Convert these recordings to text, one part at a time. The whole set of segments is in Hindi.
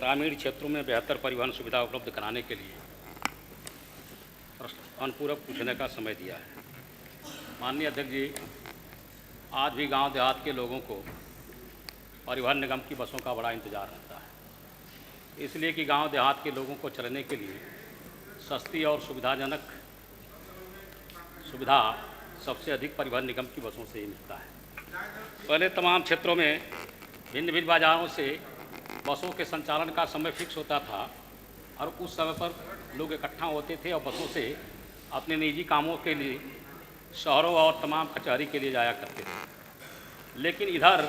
ग्रामीण क्षेत्रों में बेहतर परिवहन सुविधा उपलब्ध कराने के लिए अनुपूरक पूछने का समय दिया है। माननीय अध्यक्ष जी, आज भी गांव देहात के लोगों को परिवहन निगम की बसों का बड़ा इंतजार रहता है, इसलिए कि गांव देहात के लोगों को चलने के लिए सस्ती और सुविधाजनक सुविधा सबसे अधिक परिवहन निगम की बसों से ही मिलता है। पहले तमाम क्षेत्रों में भिन्न भिन्न बाजारों से बसों के संचालन का समय फिक्स होता था और उस समय पर लोग इकट्ठा होते थे और बसों से अपने निजी कामों के लिए शहरों और तमाम कचहरी के लिए जाया करते थे। लेकिन इधर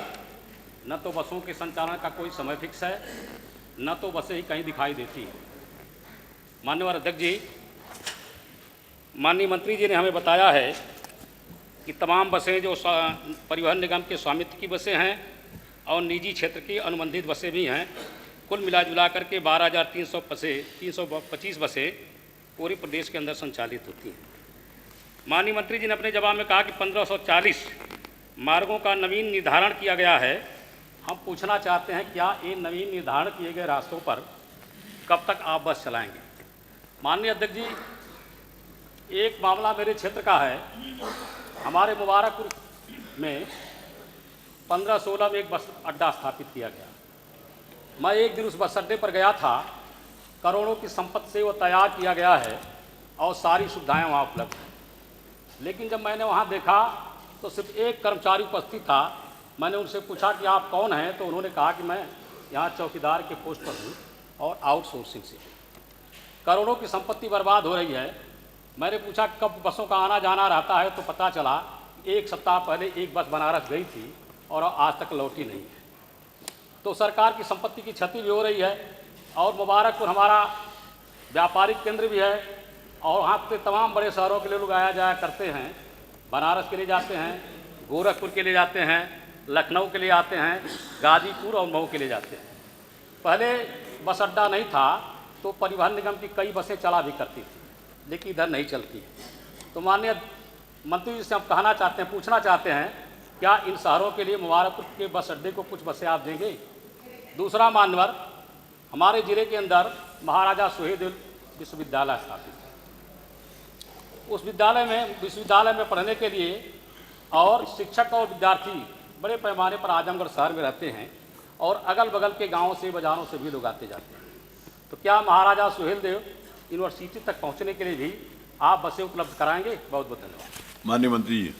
न तो बसों के संचालन का कोई समय फिक्स है, न तो बसें ही कहीं दिखाई देती हैं। माननीय अध्यक्ष जी, माननीय मंत्री जी ने हमें बताया है कि तमाम बसें जो परिवहन निगम के स्वामित्व की बसें हैं और निजी क्षेत्र की अनुबंधित बसें भी हैं, कुल मिला जुला करके 12,325 बसें पूरे प्रदेश के अंदर संचालित होती हैं। माननीय मंत्री जी ने अपने जवाब में कहा कि 1540 मार्गों का नवीन निर्धारण किया गया है। हम पूछना चाहते हैं, क्या ये नवीन निर्धारण किए गए रास्तों पर कब तक आप बस चलाएंगे? माननीय अध्यक्ष जी, एक मामला मेरे क्षेत्र का है। हमारे मुबारकपुर में 15-16 में एक बस अड्डा स्थापित किया गया। मैं एक दिन उस बस अड्डे पर गया था। करोड़ों की संपत्ति से वो तैयार किया गया है और सारी सुविधाएं वहाँ उपलब्ध हैं। लेकिन जब मैंने वहाँ देखा तो सिर्फ एक कर्मचारी उपस्थित था। मैंने उनसे पूछा कि आप कौन हैं, तो उन्होंने कहा कि मैं यहाँ चौकीदार के पोस्ट पर हूँ और आउटसोर्सिंग से। करोड़ों की संपत्ति बर्बाद हो रही है। मैंने पूछा कब बसों का आना जाना रहता है, तो पता चला एक सप्ताह पहले एक बस बनारस गई थी और आज तक लौटी नहीं है। तो सरकार की संपत्ति की क्षति भी हो रही है। और मुबारकपुर हमारा व्यापारिक केंद्र भी है और वहाँ पे तमाम बड़े शहरों के लिए लोग आया जाया करते हैं। बनारस के लिए जाते हैं, गोरखपुर के लिए जाते हैं, लखनऊ के लिए आते हैं, गाजीपुर और मऊ के लिए जाते हैं। पहले बस अड्डा नहीं था तो परिवहन निगम की कई बसें चला भी करती थी, लेकिन इधर नहीं चलती। तो माननीय मंत्री जी से हम कहना चाहते हैं, पूछना चाहते हैं, क्या इन शहरों के लिए मुबारकपुर के बस अड्डे को कुछ बसें आप देंगे? दूसरा मान्यवर, हमारे ज़िले के अंदर महाराजा सुहेलदेव विश्वविद्यालय स्थापित है। उस विश्वविद्यालय में पढ़ने के लिए और शिक्षक और विद्यार्थी बड़े पैमाने पर आजमगढ़ शहर में रहते हैं और अगल बगल के गाँवों से, बाजारों से भी लोग आते जाते हैं। तो क्या महाराजा सुहेलदेव यूनिवर्सिटी तक पहुँचने के लिए भी आप बसें उपलब्ध कराएंगे? बहुत बहुत धन्यवाद। माननीय मंत्री जी।